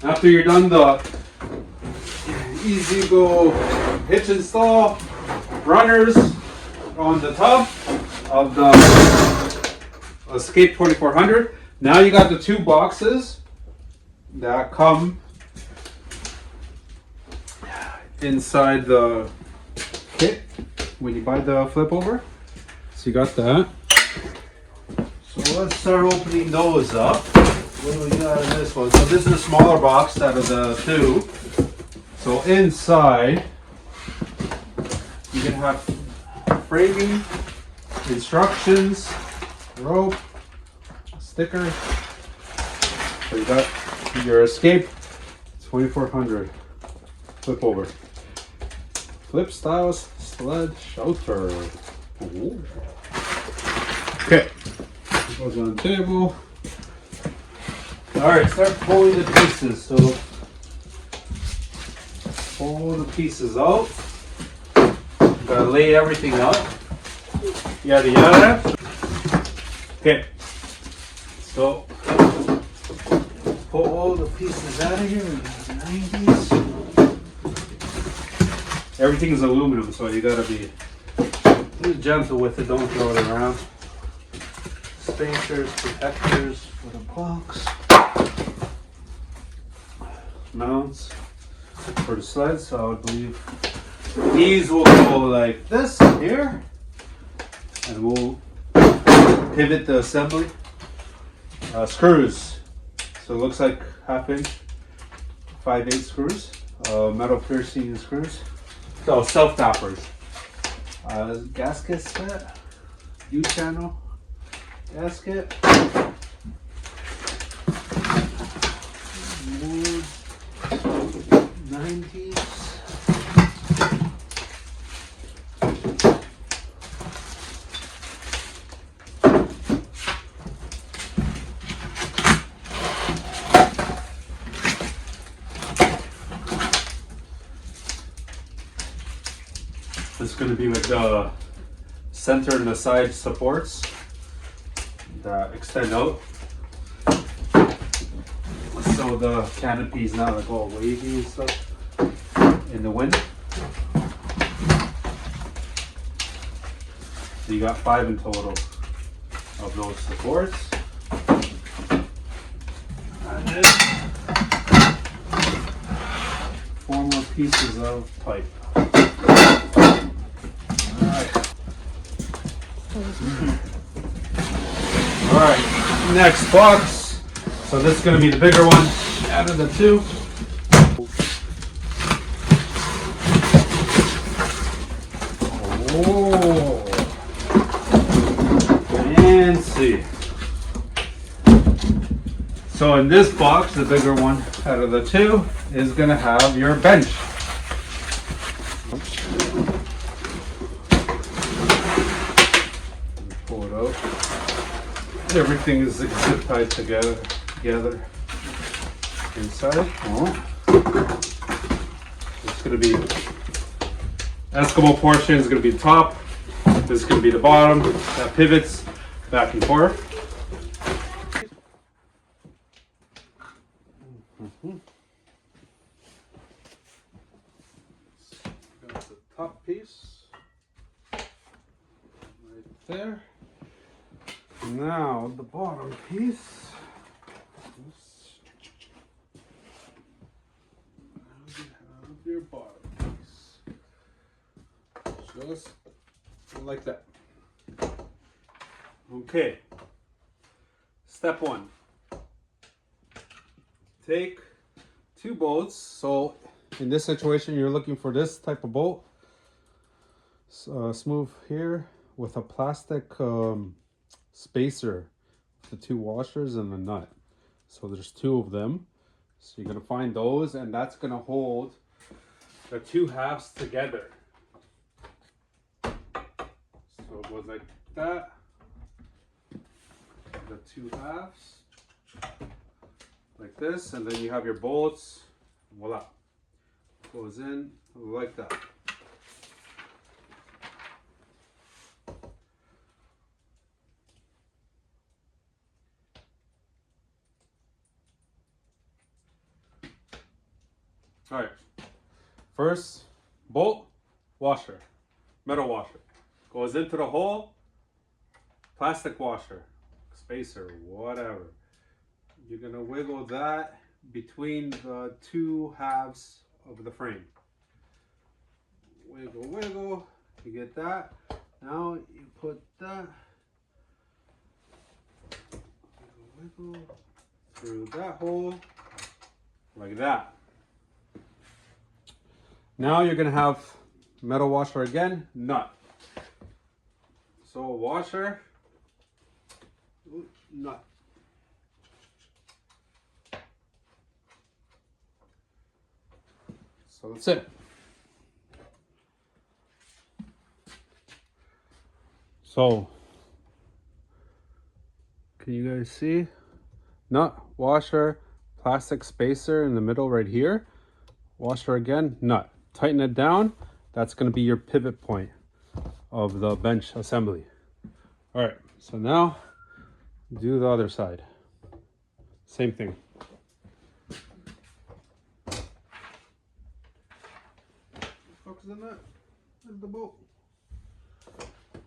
After you're done the easy go hitch install runners on the top of the Escape 2400, now you got the two boxes that come inside the kit when you buy the flip over. So you got that. So let's start opening those up. What do we got in this one? So this is a smaller box out of the two. So inside you can have framing, instructions, rope, sticker. So you got your Escape 2400 flip over. Flip styles sled shelter. Ooh. Okay, goes on the table. Alright, start pulling the pieces. So pull the pieces out. Gotta lay everything out. Yada yada. Okay, so pull all the pieces out of here. We got the 90s. Everything is aluminum, so you gotta be gentle with it. Don't throw it around. Spacers, protectors for the box. Mounts for the sled. So I believe these will go like this here, and we'll pivot the assembly. Screws. So it looks like 1/2 inch, 5/8 screws. Metal piercing screws. So self tappers. Gasket set. U-channel gasket. Wood 90s. This is going to be with the center and the side supports that extend out. So the canopy is not like all wavy and stuff in the wind. So you got 5 in total of those supports. And then 4 more pieces of pipe. Alright, next box. So this is going to be the bigger one out of the two. Oh, fancy. So in this box, the bigger one out of the two is going to have your bench. Pull it out. Everything is zip tied together inside. Oh. It's going to be Eskimo portion is going to be the top. This is going to be the bottom. That pivots back and forth. Got the top piece right there. Now the bottom piece. Your bottom piece. Just like that. Okay. Step 1. Take 2 bolts. So in this situation, you're looking for this type of bolt. Smooth here with a plastic spacer, the 2 washers and the nut. So there's 2 of them. So you're gonna find those, and that's gonna hold the 2 halves together. So it goes like that. The 2 halves like this, and then you have your bolts. Voila, goes in like that. All right. First, bolt, washer, metal washer. Goes into the hole, plastic washer, spacer, whatever. You're gonna wiggle that between the two halves of the frame. Wiggle, wiggle, you get that. Now you put that, wiggle, wiggle through that hole, like that. Now you're gonna have metal washer again, nut. So washer, nut. So that's it. So, can you guys see? Nut, washer, plastic spacer in the middle right here. Washer again, nut. Tighten it down. That's going to be your pivot point of the bench assembly. All right, so now do the other side. Same thing. What the fuck is in that? Where's the bolt?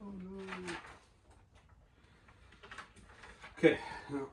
Oh no. Okay. Now.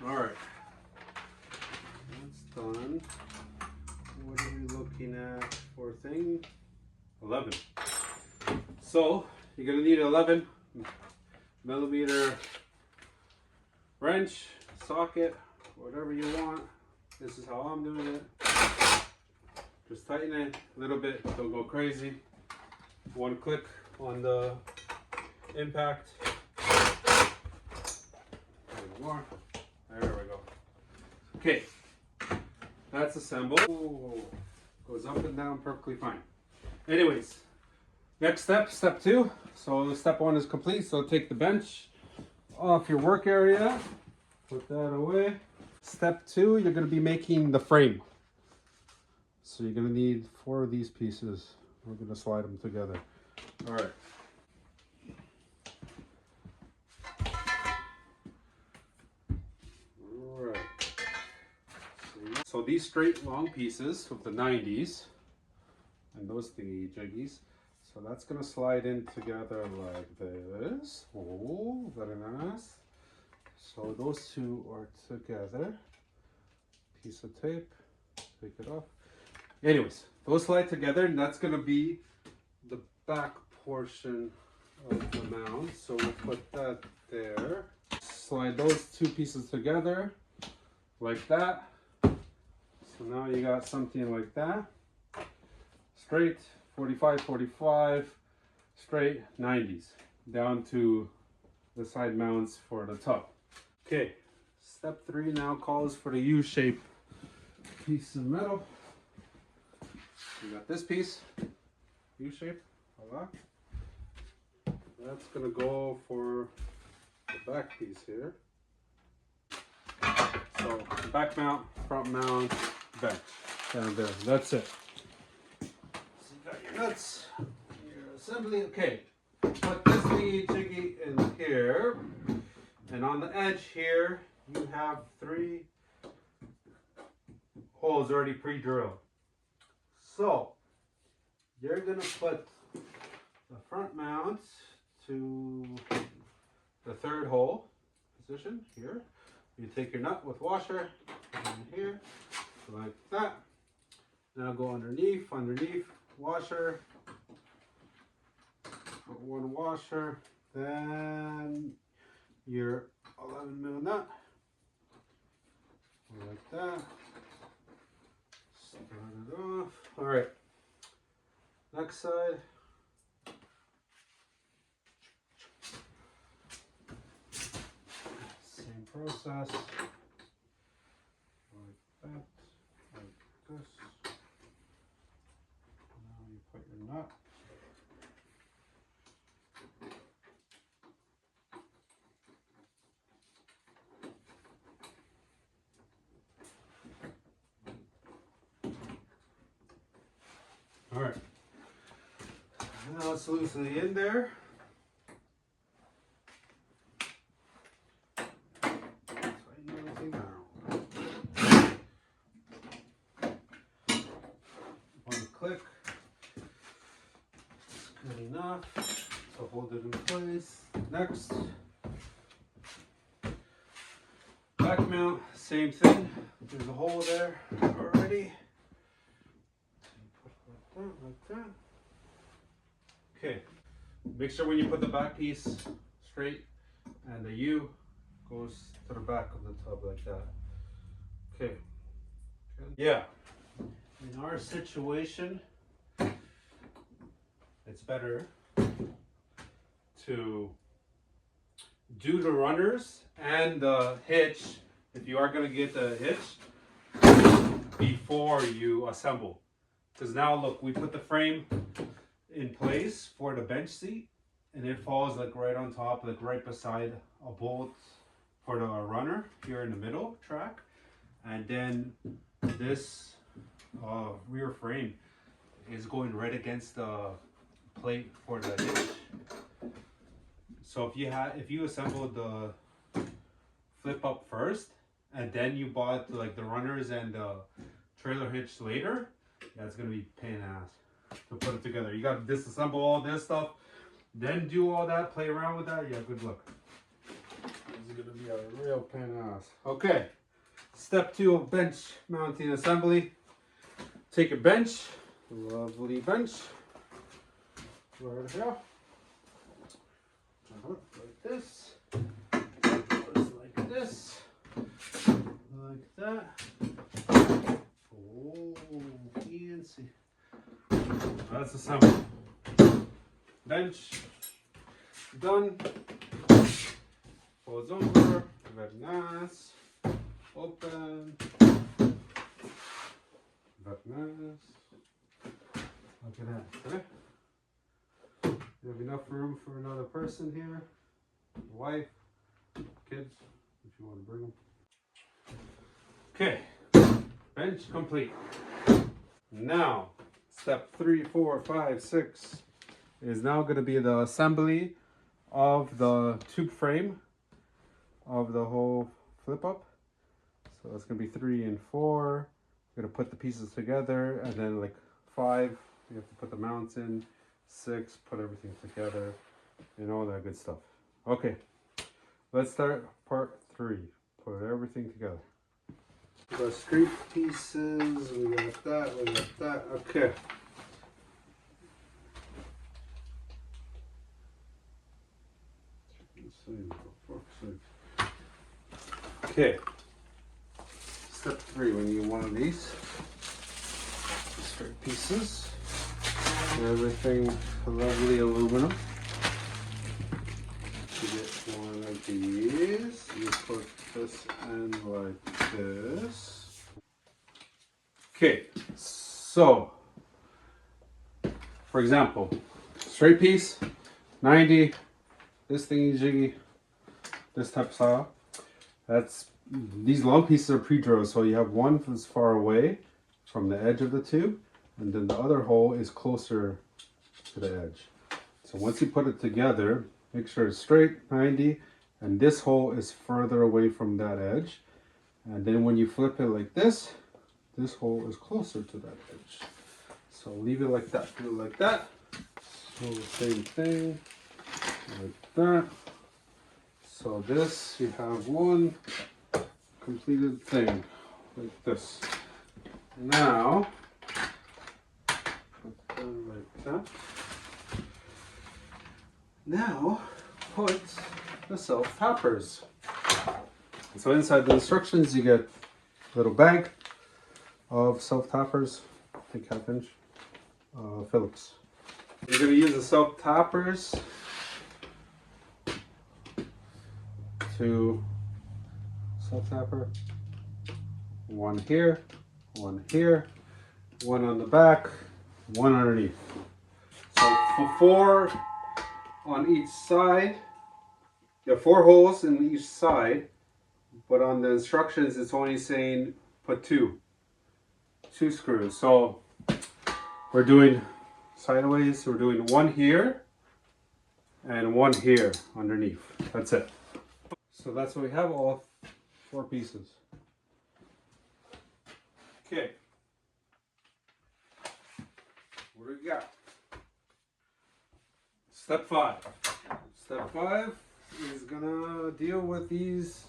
All right, that's done. What are we looking at for thing? 11. So you're gonna need 11 millimeter wrench, socket, whatever you want. This is how I'm doing it. Just tighten it a little bit, don't go crazy. One click on the impact. More. There we go. Okay, that's assembled. Ooh, goes up and down perfectly fine. Anyways, next step, step 2. So step 1 is complete. So take the bench off your work area, put that away. Step 2, you're going to be making the frame. So you're going to need 4 of these pieces. We're going to slide them together. All right. So these straight long pieces of the 90s and those thingy jiggies, so that's gonna slide in together like this. Oh, very nice. So those two are together. Piece of tape, take it off. Anyways, those slide together, and that's gonna be the back portion of the mount. So we'll put that there. Slide those two pieces together like that. So now you got something like that. Straight, 45, 45, straight, 90s. Down to the side mounts for the top. Okay, step 3 now calls for the U-shape piece of metal. You got this piece, U-shape, voila. That's gonna go for the back piece here. So the back mount, front mount, bench down there. That's it. So you got your nuts, your assembly. Okay, put this thingy jiggy in here, and on the edge here you have 3 holes already pre-drilled. So you're gonna put the front mount to the 3rd hole position here. You take your nut with washer in here, like that. Now go underneath, washer. Put 1 washer, then your 11 mil nut, like side. Same process. Like that. Like this. Now you put your nut. All right. Now let's loosen it in there. Tighten everything down. One click. It's good enough to hold it in place. Next. Back mount, same thing. There's a hole there already. Like that. Okay. Make sure when you put the back piece straight and the U goes to the back of the tub like that. Okay. Yeah. In our situation, it's better to do the runners and the hitch, if you are going to get the hitch, before you assemble. Because now look, we put the frame in place for the bench seat, and it falls like right on top, like right beside a bolt for the runner here in the middle track. And then this rear frame is going right against the plate for the hitch. So if you assembled the flip up first and then you bought like the runners and the trailer hitch later, that's gonna be pain in the ass to put it together. You gotta disassemble all this stuff, then do all that, play around with that. Yeah, good luck. This is gonna be a real pain in the ass. Okay, step 2 of bench mounting assembly. Take your bench, lovely bench, right here. Like this, like this, like that. Oh, fancy. That's assembled. Bench done. Folds over. Very nice. Open. Very nice. Look at that. Okay. You have enough room for another person here. Wife, kids, if you want to bring them. Okay. Bench complete. Now, step 3, 4, 5, 6 is now going to be the assembly of the tube frame of the whole flip up. So it's going to be 3 and 4. We're going to put the pieces together, and then like 5, you have to put the mounts in. 6, put everything together, and all that good stuff. Okay, let's start part 3. Put everything together. The straight pieces, we got that, we got that. Okay. Okay. Step 3, we need one of these straight pieces. Everything lovely aluminum. To get one of these, you put this in like this. Okay, so for example, straight piece, 90, this thingy jiggy, this type of style. These long pieces are pre-drilled, so you have one that's far away from the edge of the tube, and then the other hole is closer to the edge. So once you put it together, make sure it's straight, 90, and this hole is further away from that edge. And then when you flip it like this hole is closer to that edge. So leave it like that, do it like that. So same thing, like that. So this, you have one completed thing, like this. Now, put them like that. Now, put the self-tappers. So inside the instructions, you get a little bag of self-tappers, I think 1/2 inch, Phillips. You're going to use the self tappers to self tapper. One here, one here, one on the back, one underneath. So for 4 on each side. There are 4 holes in each side, but on the instructions it's only saying put 2 screws. So we're doing sideways, we're doing 1 here and 1 here underneath. That's it. So that's what we have, all 4 pieces. Okay. What do we got? Step 5. Step 5 is gonna deal with these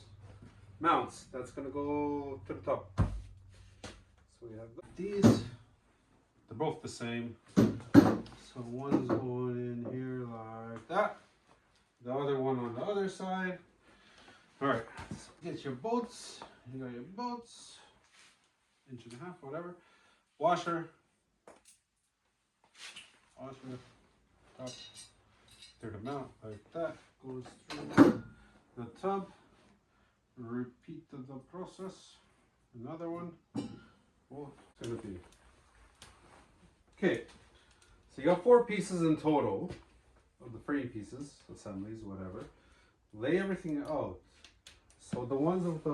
mounts. That's gonna go to the top. So we have these. They're both the same. So one's going in here like that. The other one on the other side. All right. So get your bolts. You got your bolts. 1.5 inch, whatever. Washer. Top. Through the mount like that. Goes through the tub. Repeat the process. Another one. Well, it's gonna be. Okay. So you got 4 pieces in total of the frame pieces, assemblies, whatever. Lay everything out. So the ones with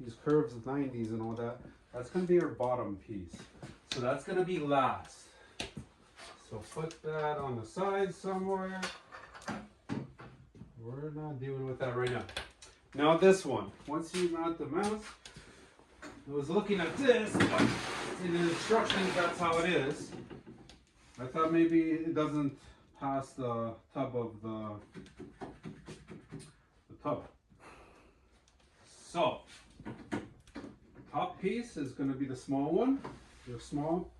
these curves, 90s and all that, that's gonna be your bottom piece. So that's gonna be last. So put that on the side somewhere. We're not dealing with that right now. Now this one, once you mount the mounts, I was looking at this, but in the instructions that's how it is. I thought maybe it doesn't pass the tub of the tub. So, top piece is going to be the small one, your small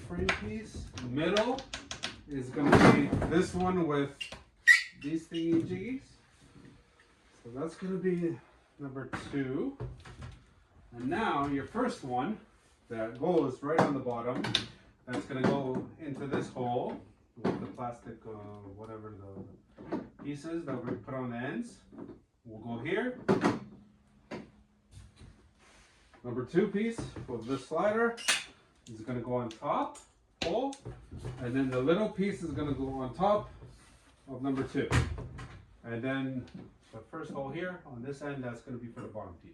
frame piece. Middle is going to be this one with these thingy jiggies. So that's going to be number 2. And now your first one that goes right on the bottom, that's going to go into this hole with the plastic, whatever the pieces that we put on the ends. We'll go here. Number 2 piece with this slider is going to go on top hole, and then the little piece is going to go on top of number 2. And then the first hole here on this end, that's going to be for the bottom piece.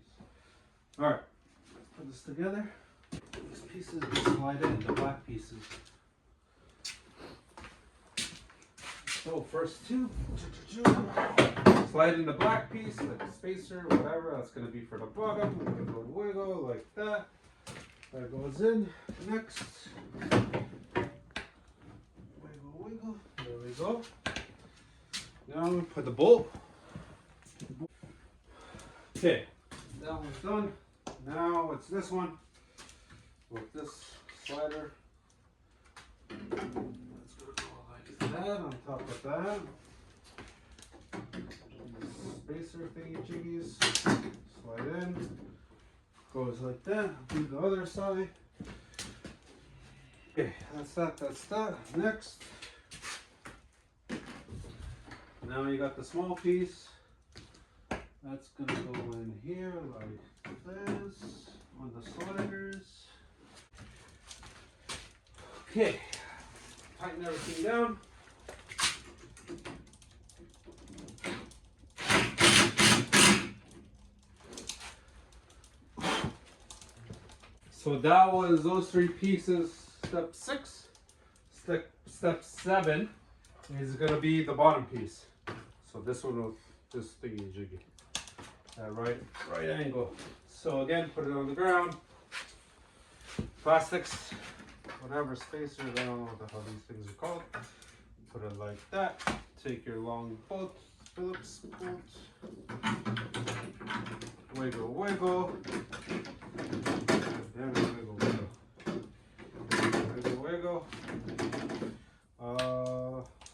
All right, let's put this together. These pieces will slide in, the black pieces. So first 2, slide in the black piece, like a spacer, whatever, that's going to be for the bottom. We're going to wiggle like that. That goes in. Next, wiggle. There we go. Now we put the bolt. Okay, that one's done. Now it's this one with this slider. It's gonna go like that on top of that. Spacer thingy jiggies. Slide in. Goes like that. Do the other side. Okay, that's that. Next. Now you got the small piece. That's gonna go in here like this on the sliders. Okay, tighten everything down. So that was those 3 pieces. Step 6. Step 7 is gonna be the bottom piece. So this one with this thingy jiggy. Right angle. So again, put it on the ground. Plastics, whatever spacers, I don't know how these things are called. Put it like that. Take your long bolt, Phillips bolt. Wiggle, wiggle. There we wiggle, wiggle. Wiggle, wiggle.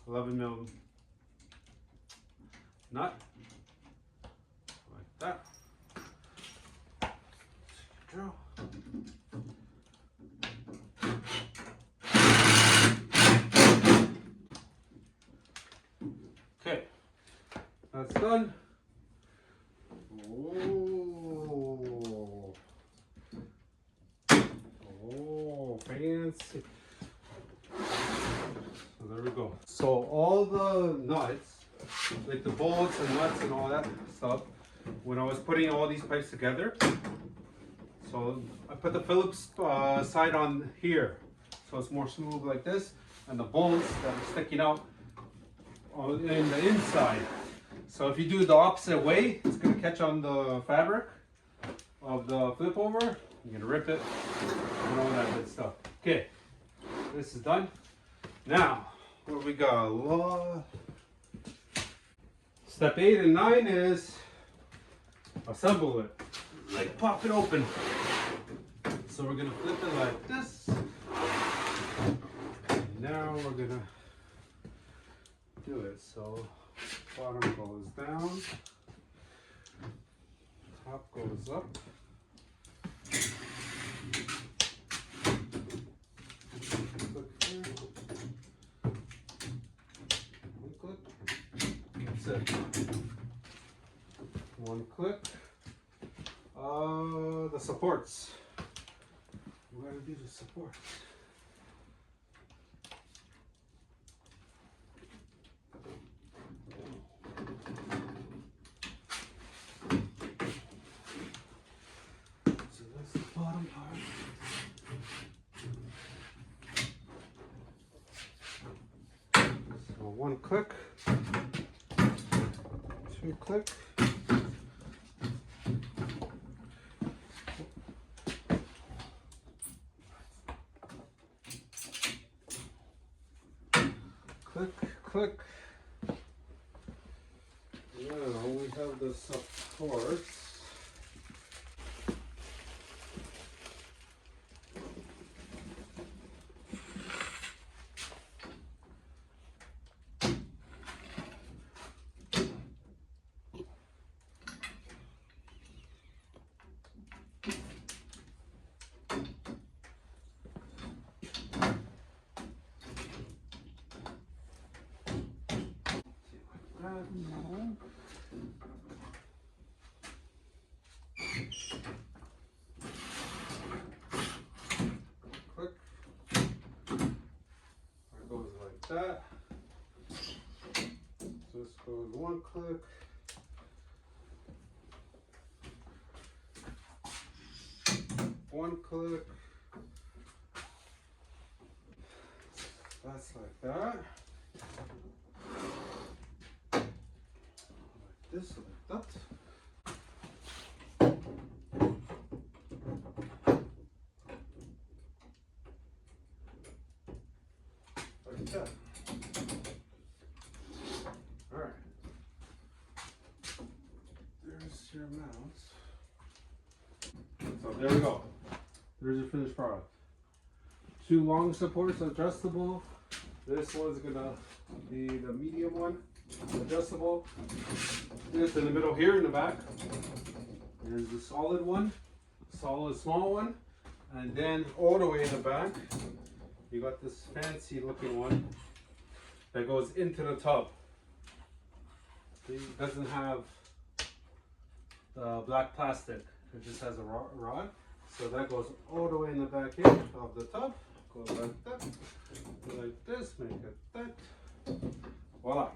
11 mil nut. That. Drill. done. Oh, oh, fancy. So there we go. So all the nuts, like the bolts and nuts and all that stuff, when I was putting all these pipes together, so I put the Phillips side on here, so it's more smooth like this, and the bolts that are sticking out in the inside. So if you do it the opposite way, it's going to catch on the fabric of the flip over. You're going to rip it and all that good stuff. Okay, this is done. Now, what we got? Step 8 and 9 is assemble it. Like pop it open. So we're going to flip it like this. And now we're going to do it. So bottom goes down, top goes up. Click here. One click. That's it. One click. The supports. We're going to do the supports. Bottom part. So one click, two click, click, click. Now we have the supports. No. Click. It goes like that. So this goes one click. One click. That's like that. This like that. Like that. All right. There's your mounts. So there we go. There's your finished product. Two long supports, adjustable. This one's gonna be the medium one, adjustable. This in the middle here in the back. There's the solid one, solid small one, and then all the way in the back, you got this fancy looking one that goes into the tub. It doesn't have the black plastic. It just has a rod. So that goes all the way in the back here of the tub. Goes like that, like this, make it that. Voila.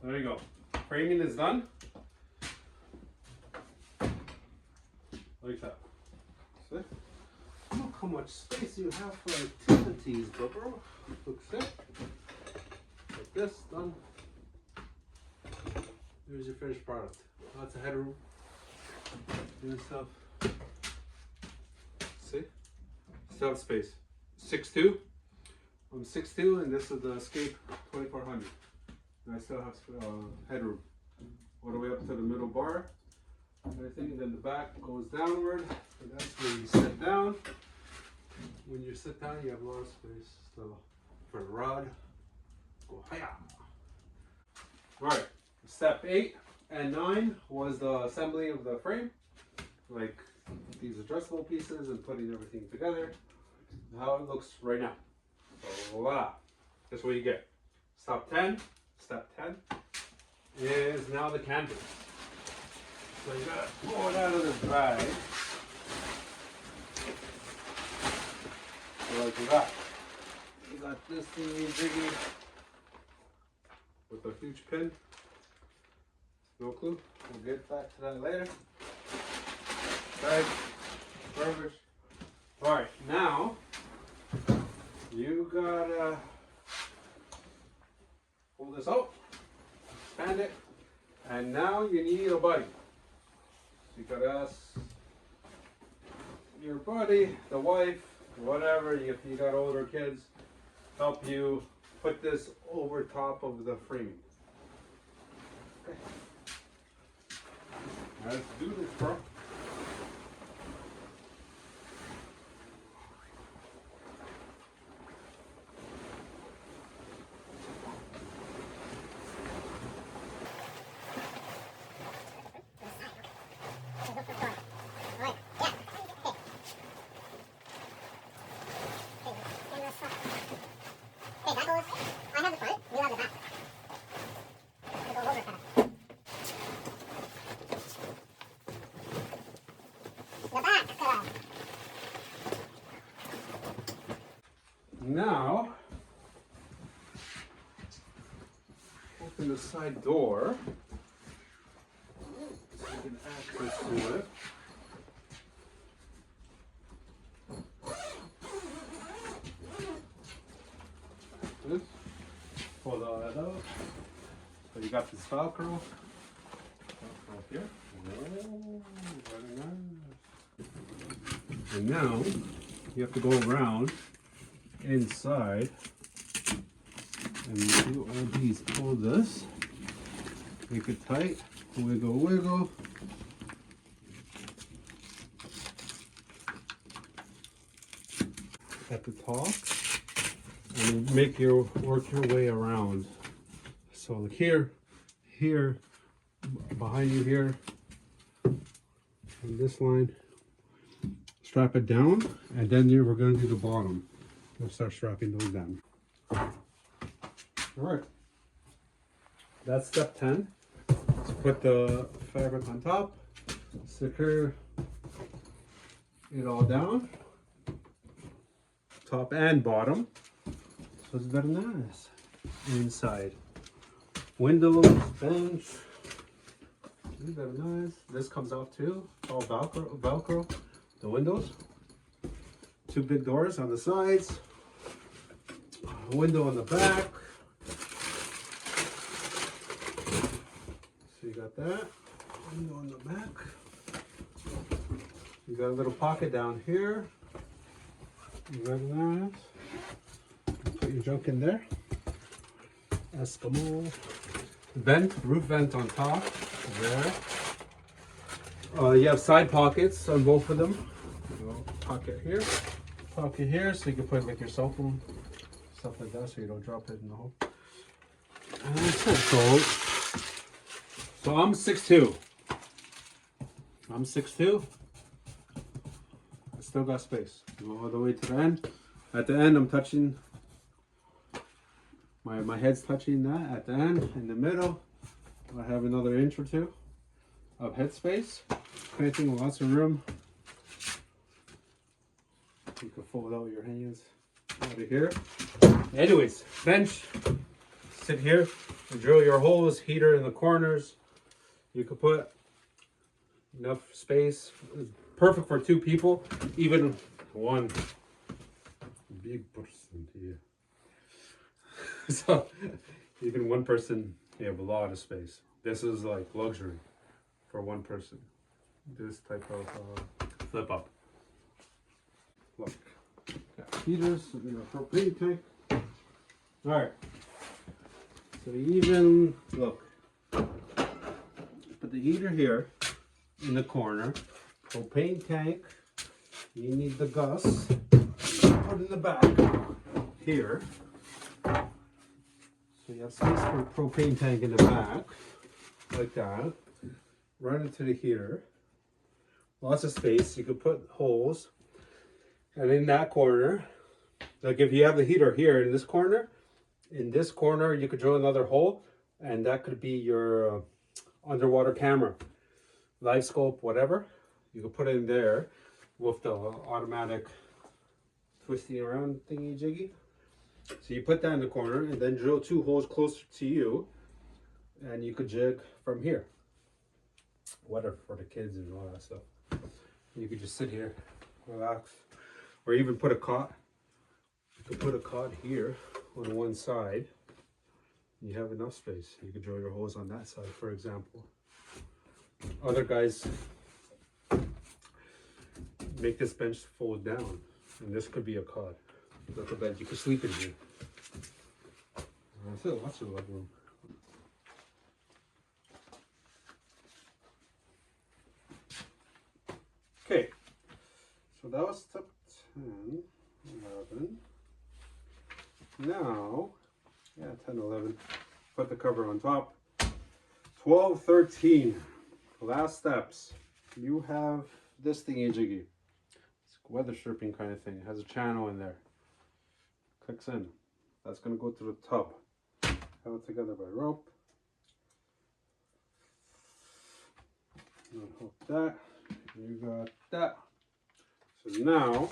There you go. Framing is done. Like that. See? Look how much space you have for activities, bro. Looks it. Like this, done. There's your finished product. Lots of headroom. Doing stuff. See? Still have space. 6'2". I'm 6'2", and this is the Escape 2400. And I still have headroom all the way up to the middle bar. Everything, and then the back goes downward, and that's where you sit down. When you sit down, you have a lot of space still for the rod. Go hiya. All right, step 8 and 9 was the assembly of the frame, like these adjustable pieces and putting everything together. How it looks right now. So voila, that's what you get. Step 10. is now the canvas. So you gotta pull it out of this bag. So like that. You got this thingy jiggy with a huge pin. No clue. We'll get back to that later. Bag, garbage. Alright, now you gotta pull this out, expand it, and now you need a buddy. So you gotta ask your buddy, the wife, whatever, if you got older kids, help you put this over top of the frame. Okay. Let's do this, bro. Now, open the side door so you can access to it. This. Pull that out. So you got this Velcro here. Oh, very nice. And now you have to go around inside and do all these. Pull this, make it tight, wiggle, wiggle. At the top, and make your work your way around. So like here, behind you here, and this line, strap it down, and then we're going to do the bottom. We'll start strapping those down. All right, that's step 10. Let's put the fabric on top, secure it all down, top and bottom. So it's very nice. Inside, windows, bench, very nice. This comes off too, all Velcro. The windows, 2 big doors on the sides, a window on the back. So you got that, window on the back. You got a little pocket down here. Very nice. Put your junk in there. Eskimo vent, roof vent on top. There. You have side pockets on both of them. Pocket here, so you can put like your cell phone, stuff like that, so you don't drop it in the hole. And that's it. So I'm 6'2". I'm 6'2". I still got space. Go all the way to the end. At the end, I'm touching. My head's touching that at the end. In the middle, I have another inch or two of head space. Creating lots of room. You can fold out your hands out of here. Anyways, bench. Sit here and drill your holes. Heater in the corners. You could put enough space. It's perfect for 2 people. Even one big person here. So even one person, you have a lot of space. This is like luxury for one person. This type of flip up. Look, got heaters, propane tank. All right. So even look, put the heater here in the corner. Propane tank. You need the gus. Put in the back here. So you have space for a propane tank in the back, like that. Right into the heater. Lots of space. You could put holes. And in that corner, like if you have the heater here in this corner you could drill another hole. and that could be your underwater camera, live scope, whatever. You can put it in there with the automatic twisting around thingy jiggy. So you put that in the corner and then drill 2 holes closer to you, and you could jig from here. Whatever, for the kids and all that stuff. You could just sit here, relax, or even put a cot. You could put a cot here on one side. You have enough space. You could drill your holes on that side, for example. Other guys make this bench fold down, and this could be a cot. Like a bed, you could sleep in here. That's it, lots of leg room. Okay, so that was step 10, 11. Now, yeah, 10, 11. Put the cover on top. 12, 13. Last steps. You have this thingy jiggy. It's a weather stripping kind of thing. It has a channel in there. Clicks in. That's going to go to the tub. Held together by rope. Hook that. You got that. So now,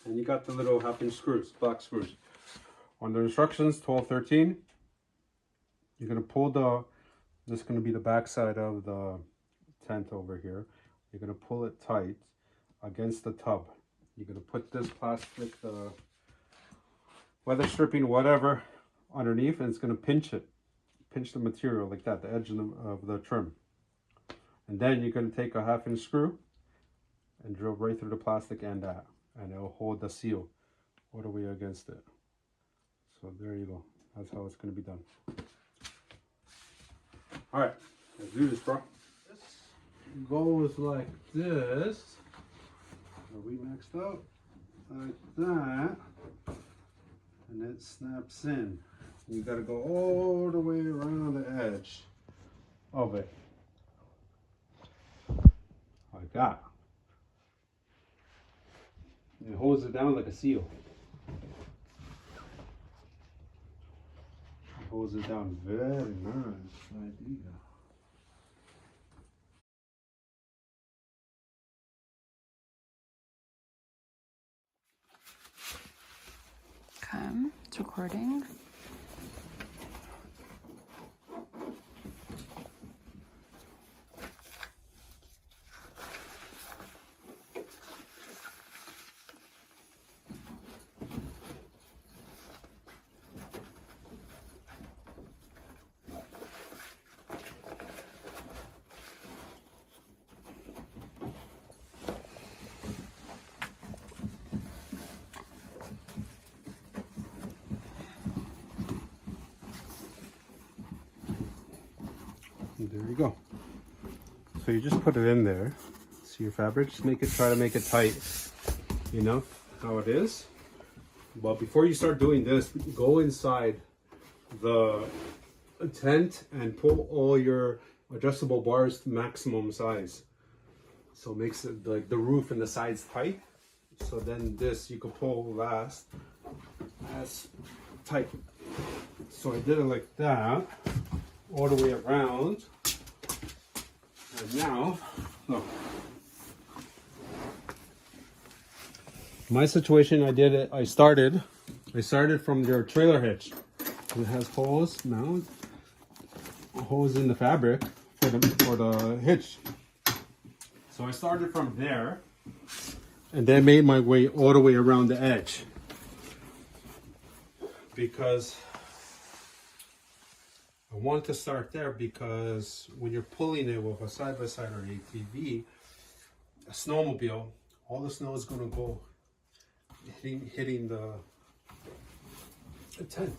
and you got the little 1/2-inch screws, black screws. On the instructions, 12, 13, you're going to pull this is going to be the back side of the tent over here. You're going to pull it tight against the tub. You're going to put this plastic, weather stripping, whatever, underneath, and it's going to pinch the material like that, the edge of the trim. And then you're going to take a 1/2-inch screw and drill right through the plastic and that, and it'll hold the seal all the way against it. So there you go. That's how it's going to be done. All right, let's do this, bro. This goes like this. So we maxed out like that, and it snaps in. You got to go all the way around the edge of it, like that. It holds it down like a seal. Holds it down very nice idea. Okay, it's recording. There you go. So you just put it in there. See your fabric, just try to make it tight. You know how it is. But before you start doing this, go inside the tent and pull all your adjustable bars to maximum size. So it makes it like the roof and the sides tight. So then this you can pull last as tight. So I did it like that, all the way around. And now, look. My situation, I started from your trailer hitch. It has holes now, holes in the fabric for the hitch. So I started from there and then made my way all the way around the edge, because I wanted to start there, because when you're pulling it with a side-by-side or ATV, a snowmobile, all the snow is going to go hitting the tent.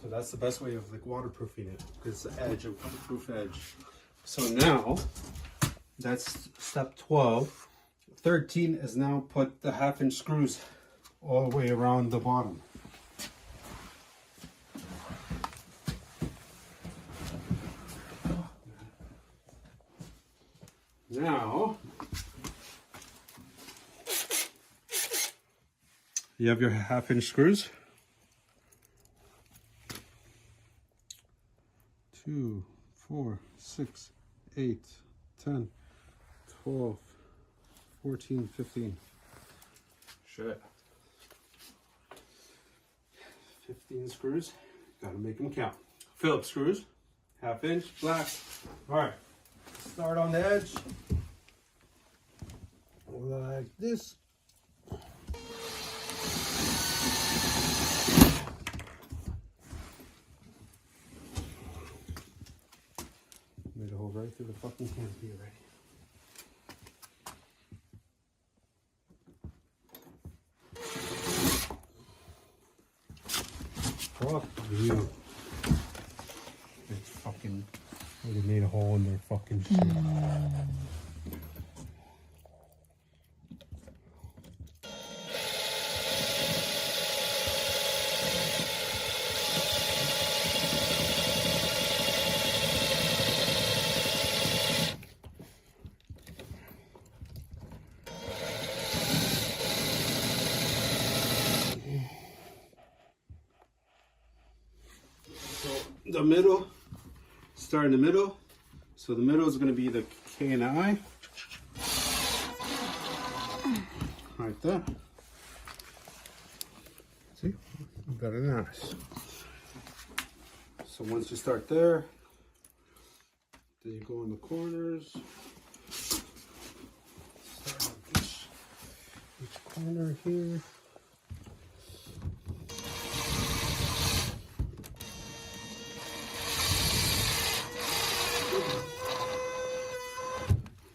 So that's the best way of like waterproofing it, because it's the edge, a waterproof edge. So now that's step 12. 13 is now put the 1/2-inch screws all the way around the bottom. Now you have your 1/2-inch screws. 2, 4, 6, 8, 10, 12, 14, 15. Shit. 15 screws. Gotta make them count. Phillips screws. 1/2 inch, black. Alright. Start on the edge. Like this. Made a hole right through the fucking canopy already. Fuck you. It's fucking. They made a hole in their fucking shit. The middle, start in the middle. So the middle is going to be the K and the I. Right there. See? Very nice. So once you start there, then you go in the corners. Start on each corner here.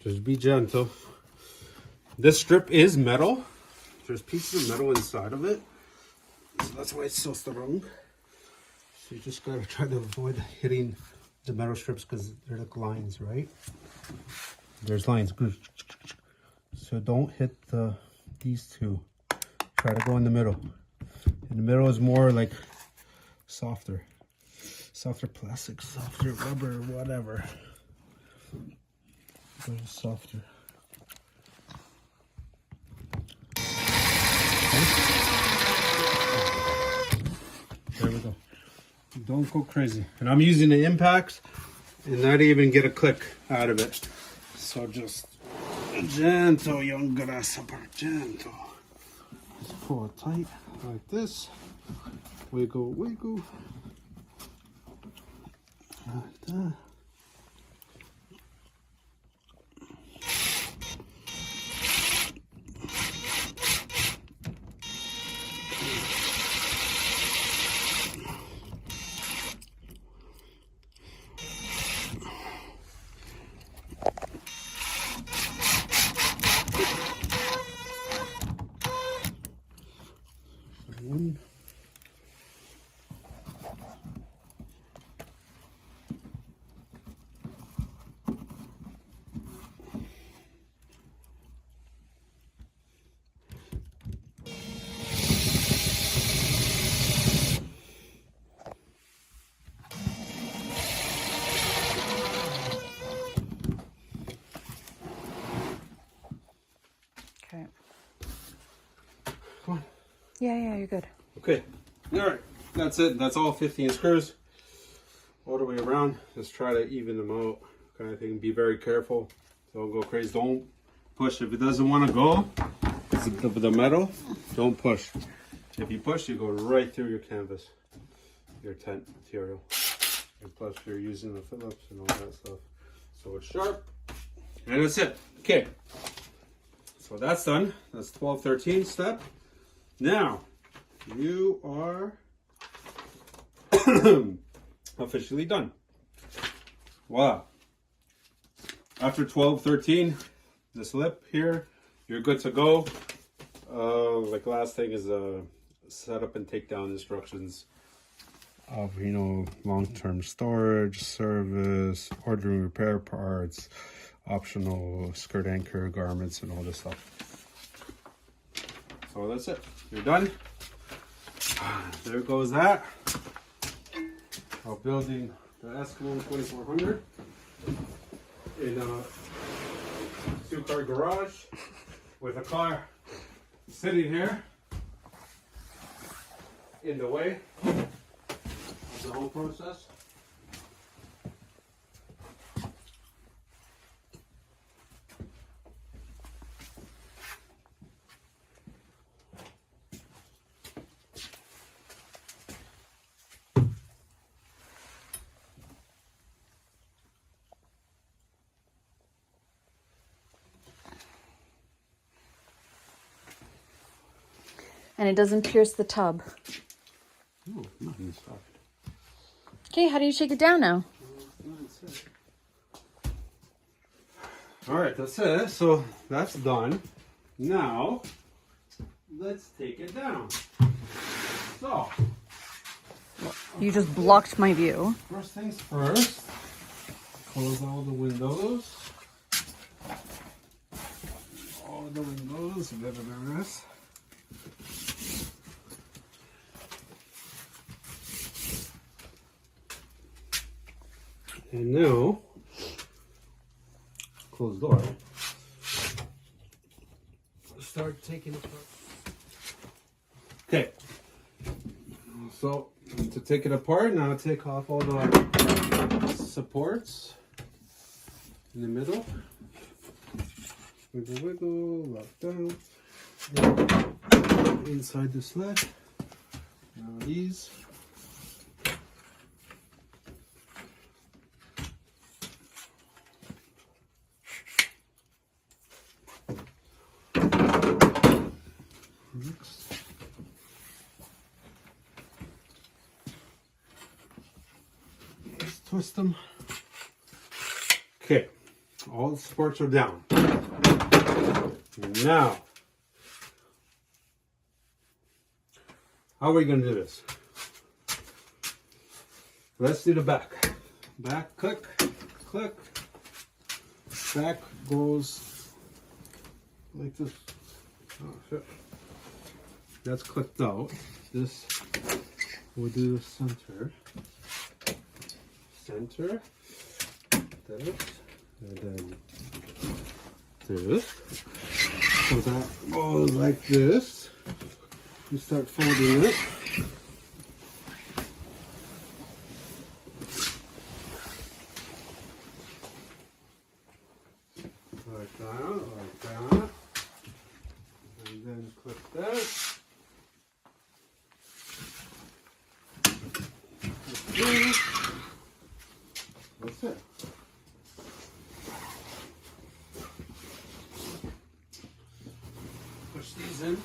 Just be gentle. This strip is metal. There's pieces of metal inside of it. So that's why it's so strong. So you just gotta try to avoid hitting the metal strips because they're like lines, right? There's lines. So don't hit these two. Try to go in the middle. In the middle is more like softer. Softer plastic, softer rubber, whatever. A little softer. There we go. Don't go crazy. And I'm using the impacts and not even get a click out of it. So just gentle, young grasshopper, gentle. Just pull it tight like this. Wiggle, wiggle. Like that. Okay. Come on. Yeah, you're good. Okay. All right. That's it. That's all 15 screws. All the way around. Just try to even them out, kind of thing. Be very careful. Don't go crazy. Don't push. If it doesn't want to go, the metal, don't push. If you push, you go right through your canvas, your tent material. And plus, you're using the Phillips and all that stuff. So it's sharp. And that's it. Okay. So that's done. That's 12, 13 step. Now, you are officially done. Wow. After 12, 13, this lip here, you're good to go. Like last thing is set up and take down instructions of, you know, long-term storage, service, ordering repair parts, optional skirt anchor garments and all this stuff. So that's it. You're done. There goes that. Of building the Eskimo 2400 in a two-car garage with a car sitting here in the way of the whole process. and it doesn't pierce the tub. Oh, not inside. Okay, how do you shake it down now? All right, that's it. So that's done. Now, let's take it down. So, You just blocked my view. first things first, close all the windows. All the windows, there it is. And now, close the door. Start taking it apart. Okay. So, to take it apart, now take off all the supports in the middle. Wiggle, wiggle, lock down. Then inside the sled. Now these. Let's twist them. Okay, all the supports are down. Now, how are we going to do this? Let's do the back. Back, click, click. Back goes like this. Oh, shit. That's clicked out. This, we'll do the center. Center. This. And then this. So that goes like this. You start folding it. Like that. And then clip that. That's it. Push these in.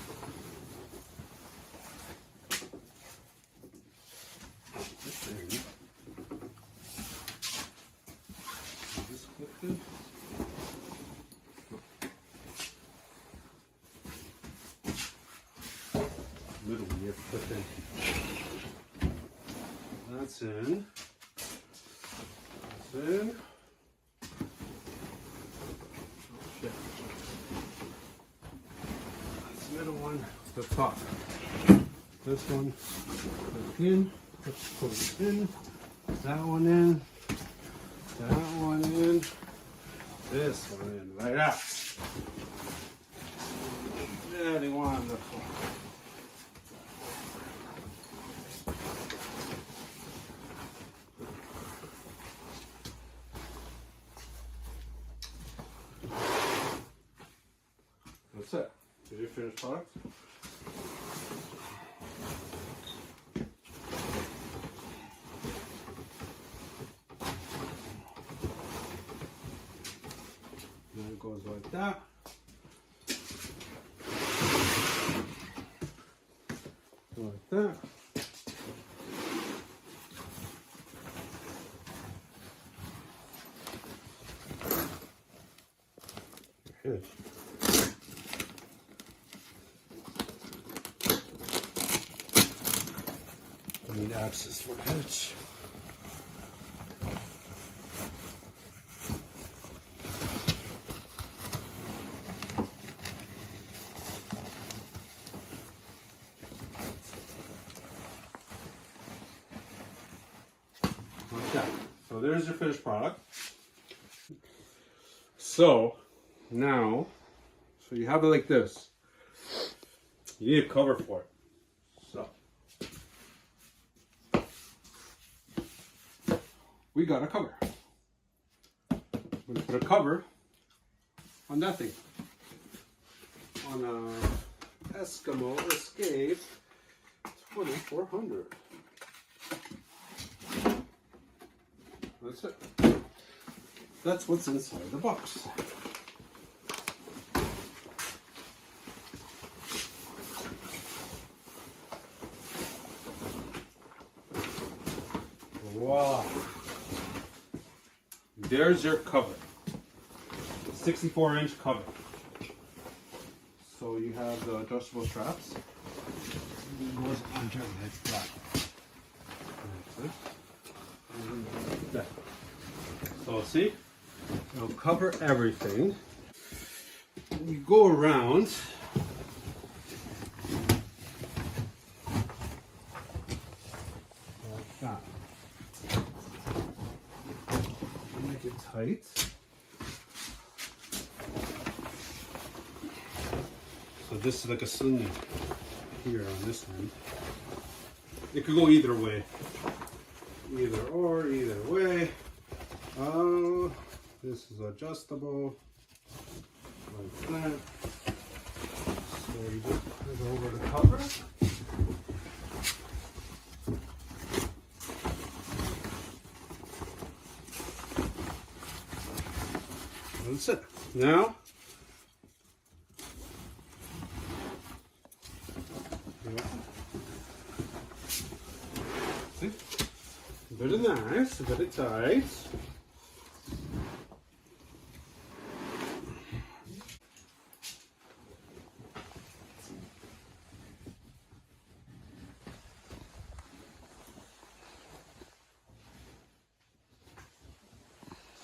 This thing. This clip in. Little weird clip in. That's in. That's in. Oh shit. That's the middle one, the top. This one, clip in, put it in, that one in, that one in, this one in, like that. Very wonderful. That's it. Did you finish product? Then it goes like that. Like that. Hitch. I need access for hitch. Okay, so there's your finished product. So now, so you have it like this. You need a cover for it. So we got a cover. I'm gonna put a cover on that thing. On a Eskimo Eskape 2400. That's it. That's what's inside the box. Voila. There's your cover. 64-inch cover. So you have the adjustable straps. It goes under like that. Like that. So see, it'll cover everything. You go around. Like that. Make it tight. So this is like a sling here on this end. It could go either way. Either way. Oh, this is adjustable. Like that. So you just put it over the cover. That's it. Now, see? Very nice, very tight.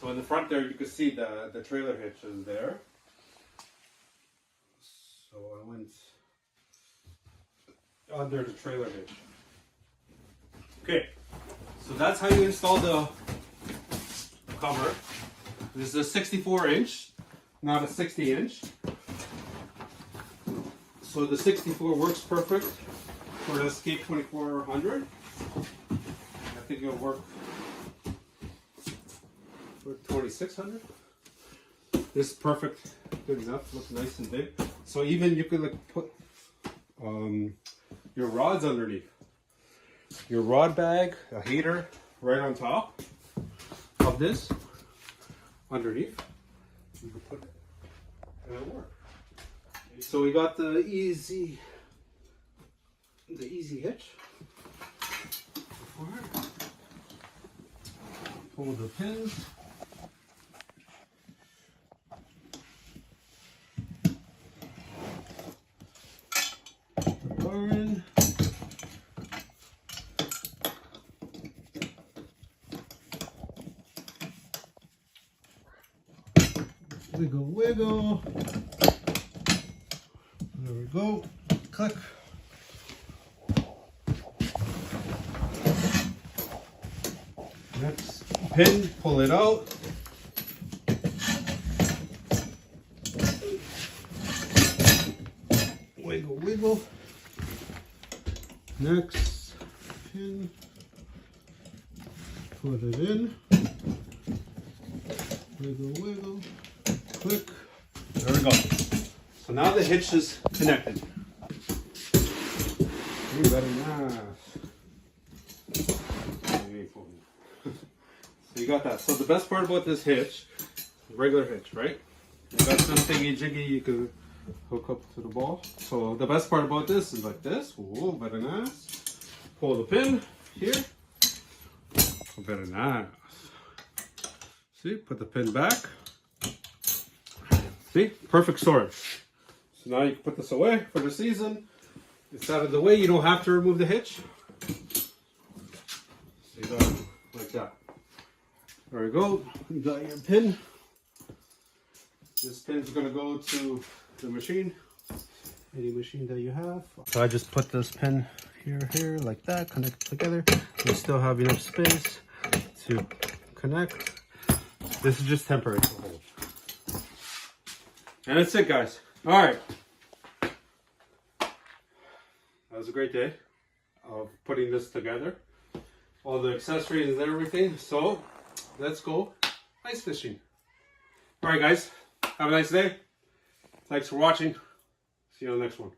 So in the front there, you can see the trailer hitch is there. So I went under the trailer hitch. Okay, so that's how you install the cover. This is a 64-inch, not a 60-inch. So the 64 works perfect for the Escape 2400. I think it'll work for 2600. This is perfect, good enough, looks nice and big. So even you could like put your rods underneath. Your rod bag, a heater right on top of this, underneath. You can put it and it'll work. So we got the easy hitch. Pull the pins. Put the bar in. Wiggle, wiggle. There we go. Click. Next pin, pull it out. Wiggle, wiggle. Next pin, put it in. Wiggle, wiggle. Click. There we go. So now the hitch is connected. Very nice. So you got that. So the best part about this hitch, regular hitch, right? You got some thingy jiggy you can hook up to the ball. So the best part about this is like this. Whoa, very nice. Pull the pin here. Very nice. See, put the pin back. See, perfect storage. So now you can put this away for the season. It's out of the way. You don't have to remove the hitch. So you got it like that. There we go. You got your pin. This pin's gonna go to the machine. Any machine that you have. So I just put this pin here, like that. Connect it together. You still have enough space to connect. This is just temporary to hold. And that's it, guys. All right. That was a great day of putting this together. All the accessories and everything. So let's go ice fishing. All right, guys. Have a nice day. Thanks for watching. See you on the next one.